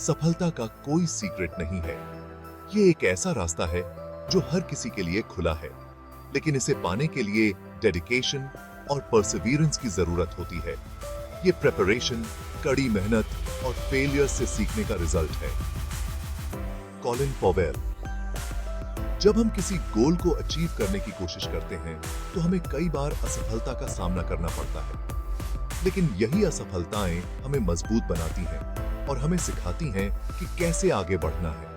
सफलता का कोई सीक्रेट नहीं है। ये एक ऐसा रास्ता है जो हर किसी के लिए खुला है, लेकिन इसे पाने के लिए डेडिकेशन और परसिवियरेंस की जरूरत होती है। ये प्रिपरेशन, कड़ी मेहनत और फेलियर से सीखने का रिजल्ट है। Colin Powell. जब हम किसी गोल को अचीव करने की कोशिश करते हैं तो हमें कई बार असफलता का सामना करना पड़ता है, लेकिन यही असफलताएं हमें मजबूत बनाती हैं और हमें सिखाती हैं कि कैसे आगे बढ़ना है।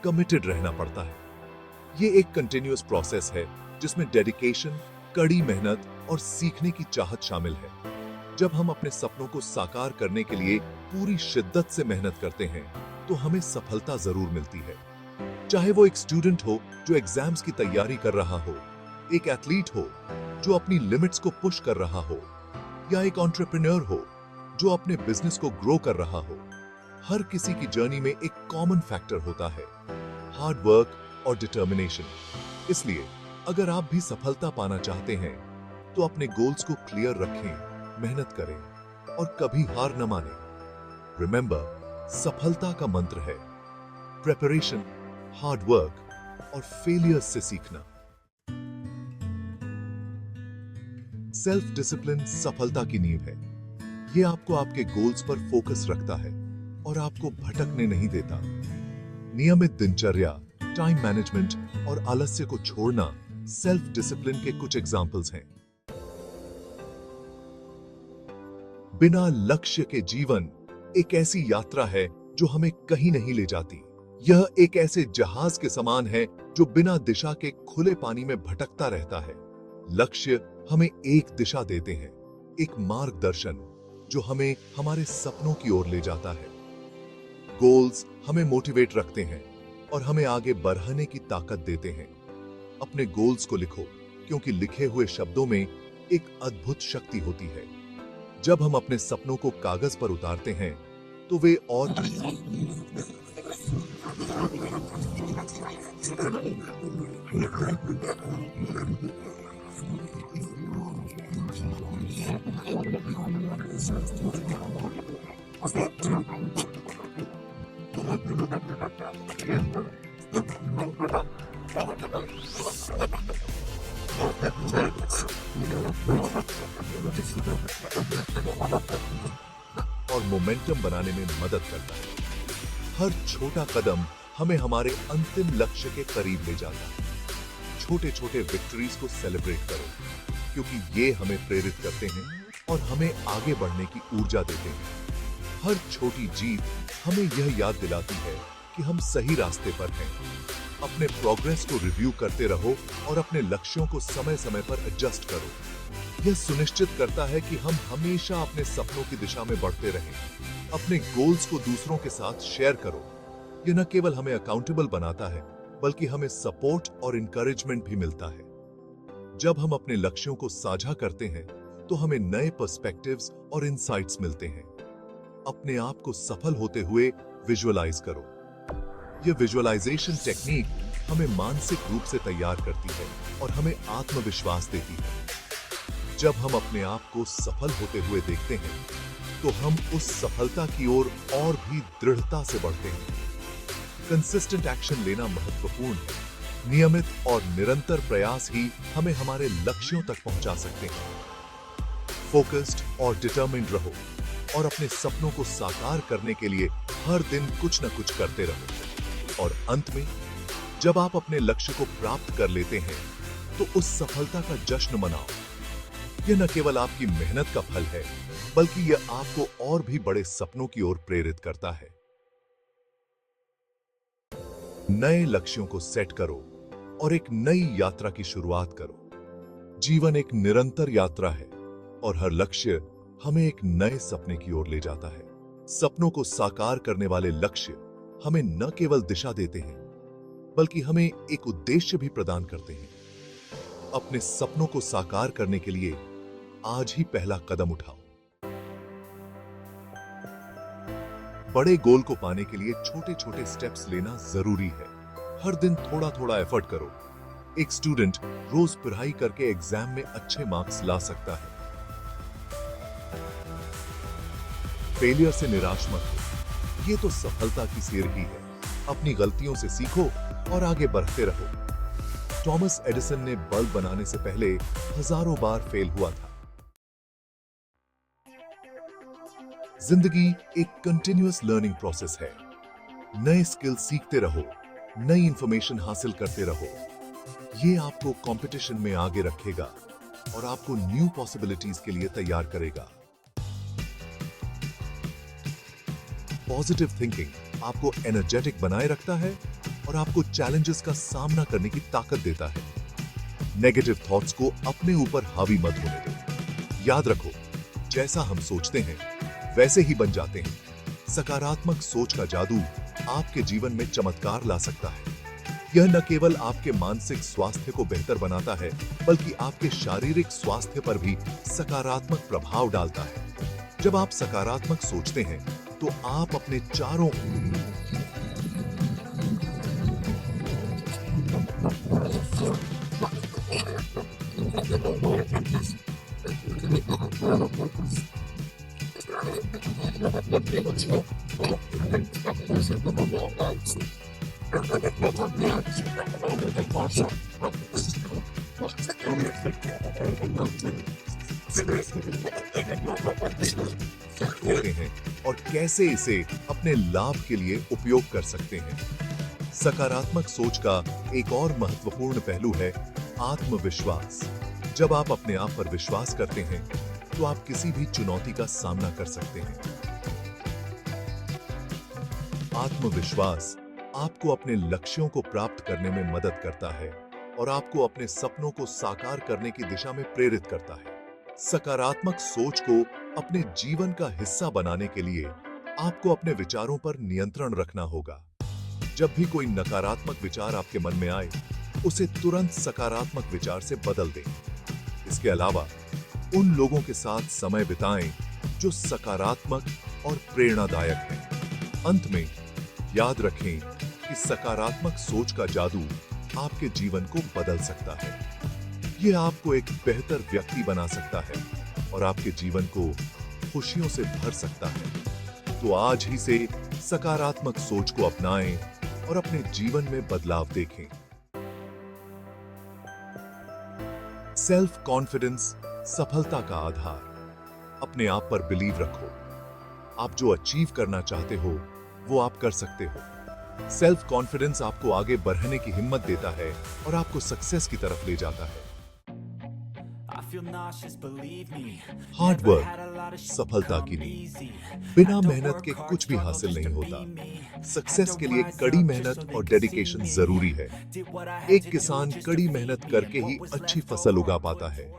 कमिटेड रहना पड़ता है। ये एक कंटिन्यूअस प्रोसेस है जिसमें डेडिकेशन, कड़ी मेहनत और सीखने की चाहत शामिल है। जब हम अपने सपनों को साकार करने के लिए पूरी शिद्दत से मेहनत करते हैं तो हमें सफलता जरूर मिलती है। चाहे वो एक स्टूडेंट हो जो एग्जाम्स की तैयारी कर रहा हो, एक एथलीट हो जो अपनी लिमिट्स को पुश कर रहा हो, या एक एंटरप्रेन्योर हो जो अपने बिजनेस को ग्रो कर रहा हो, हर किसी की जर्नी में एक कॉमन फैक्टर होता है, हार्ड वर्क और डिटर्मिनेशन। इसलिए अगर आप भी सफलता पाना चाहते हैं तो अपने गोल्स को क्लियर रखें, मेहनत करें और कभी हार न मानें। रिमेंबर, सफलता का मंत्र है प्रिपरेशन, हार्ड वर्क और फेलियर से सीखना। सेल्फ डिसिप्लिन सफलता की नींव है। यह आपको आपके गोल्स पर फोकस रखता है और आपको भटकने नहीं देता। नियमित दिनचर्या, टाइम मैनेजमेंट और आलस्य को छोड़ना सेल्फ डिसिप्लिन के कुछ एग्जाम्पल्स हैं। बिना लक्ष्य के जीवन एक ऐसी यात्रा है जो हमें कहीं नहीं ले जाती। यह एक ऐसे जहाज के समान है जो बिना दिशा के खुले पानी में भटकता रहता है। लक्ष्य हमें एक दिशा देते हैं, एक मार्गदर्शन जो हमें हमारे सपनों की ओर ले जाता है। गोल्स हमें मोटिवेट रखते हैं और हमें आगे बढ़ने की ताकत देते हैं। अपने गोल्स को लिखो, क्योंकि लिखे हुए शब्दों में एक अद्भुत शक्ति होती है। जब हम अपने सपनों को कागज पर उतारते हैं तो वे और मोमेंटम बनाने में मदद करता है। हर छोटा कदम हमें हमारे अंतिम लक्ष्य के करीब ले जाता है। छोटे छोटे विक्ट्रीज को सेलिब्रेट करो, क्योंकि ये हमें प्रेरित करते हैं और हमें आगे बढ़ने की ऊर्जा देते हैं। हर छोटी जीत हमें यह याद दिलाती है कि हम सही रास्ते पर हैं। अपने प्रोग्रेस को रिव्यू करते रहो और अपने लक्ष्यों को समय समय पर एडजस्ट करो। यह सुनिश्चित करता है कि हम हमेशा अपने सपनों की दिशा में बढ़ते रहें। अपने गोल्स को दूसरों के साथ शेयर करो। यह न केवल हमें अकाउंटेबल बनाता है, बल्कि हमें सपोर्ट और इंकरेजमेंट भी मिलता है। जब हम अपने लक्ष्यों को साझा करते हैं तो हमें नए पर्सपेक्टिव्स और इंसाइट्स मिलते हैं। अपने आप को सफल होते हुए विजुअलाइज करो। यह विजुअलाइजेशन टेक्निक हमें मानसिक रूप से तैयार करती है और हमें आत्मविश्वास देती है। जब हम अपने आप को सफल होते हुए देखते हैं तो हम उस सफलता की ओर और भी दृढ़ता से बढ़ते हैं। कंसिस्टेंट एक्शन लेना महत्वपूर्ण है। नियमित और निरंतर प्रयास ही हमें हमारे लक्ष्यों तक पहुंचा सकते हैं। फोकस्ड और डिटरमिन्ड रहो और अपने सपनों को साकार करने के लिए हर दिन कुछ न कुछ करते रहो। और अंत में जब आप अपने लक्ष्य को प्राप्त कर लेते हैं तो उस सफलता का जश्न मनाओ। यह न केवल आपकी मेहनत का फल है, बल्कि यह आपको और भी बड़े सपनों की ओर प्रेरित करता है। नए लक्ष्यों को सेट करो और एक नई यात्रा की शुरुआत करो। जीवन एक निरंतर यात्रा है और हर लक्ष्य हमें एक नए सपने की ओर ले जाता है। सपनों को साकार करने वाले लक्ष्य हमें न केवल दिशा देते हैं, बल्कि हमें एक उद्देश्य भी प्रदान करते हैं। अपने सपनों को साकार करने के लिए आज ही पहला कदम उठाओ। बड़े गोल को पाने के लिए छोटे छोटे स्टेप्स लेना जरूरी है। हर दिन थोड़ा थोड़ा एफर्ट करो। एक स्टूडेंट रोज पढ़ाई करके एग्जाम में अच्छे मार्क्स ला सकता है। फेलियर से निराश मत हो, ये तो सफलता की सीढ़ी है। अपनी गलतियों से सीखो और आगे बढ़ते रहो। थॉमस एडिसन ने बल्ब बनाने से पहले हजारों बार फेल हुआ था। जिंदगी एक कंटिन्यूअस लर्निंग प्रोसेस है। नए स्किल सीखते रहो, नई इंफॉर्मेशन हासिल करते रहो। ये आपको कंपटीशन में आगे रखेगा और आपको न्यू पॉसिबिलिटीज के लिए तैयार करेगा। पॉजिटिव थिंकिंग आपको एनर्जेटिक बनाए रखता है और आपको चैलेंजेस का सामना करने की ताकत देता है। नेगेटिव थॉट्स को अपने ऊपर हावी मत होने दो। याद रखो, जैसा हम सोचते हैं वैसे ही बन जाते हैं। सकारात्मक सोच का जादू आपके जीवन में चमत्कार ला सकता है। यह न केवल आपके मानसिक स्वास्थ्य को बेहतर बनाता है, बल्कि आपके शारीरिक स्वास्थ्य पर भी सकारात्मक प्रभाव डालता है। जब आप सकारात्मक सोचते हैं तो आप अपने चारों होते हैं और कैसे इसे अपने लाभ के लिए उपयोग कर सकते हैं। सकारात्मक सोच का एक और महत्वपूर्ण पहलू है आत्मविश्वास। जब आप अपने आप पर विश्वास करते हैं तो आप किसी भी चुनौती का सामना कर सकते हैं। आत्मविश्वास आपको अपने लक्ष्यों को प्राप्त करने में मदद करता है और आपको अपने सपनों को साकार करने की दिशा में प्रेरित करता है। सकारात्मक सोच को अपने जीवन का हिस्सा बनाने के लिए आपको अपने विचारों पर नियंत्रण रखना होगा। जब भी कोई नकारात्मक विचार आपके मन में आए, उसे तुरंत सकारात्मक विचार से बदल दें। इसके अलावा उन लोगों के साथ समय बिताएं जो सकारात्मक और प्रेरणादायक हैं। अंत में याद रखें कि सकारात्मक सोच का जादू आपके जीवन को बदल सकता है। यह आपको एक बेहतर व्यक्ति बना सकता है और आपके जीवन को खुशियों से भर सकता है। तो आज ही से सकारात्मक सोच को अपनाएं और अपने जीवन में बदलाव देखें। सेल्फ कॉन्फिडेंस सफलता का आधार। अपने आप पर बिलीव रखो। आप जो अचीव करना चाहते हो वो आप कर सकते हो। सेल्फ कॉन्फिडेंस आपको आगे बढ़ने की हिम्मत देता है और आपको सक्सेस की तरफ ले जाता है। हार्ड वर्क सफलता की नींव। बिना मेहनत के कुछ भी हासिल नहीं होता। सक्सेस के लिए कड़ी मेहनत और डेडिकेशन जरूरी है। एक किसान कड़ी मेहनत करके ही अच्छी फसल उगा पाता है।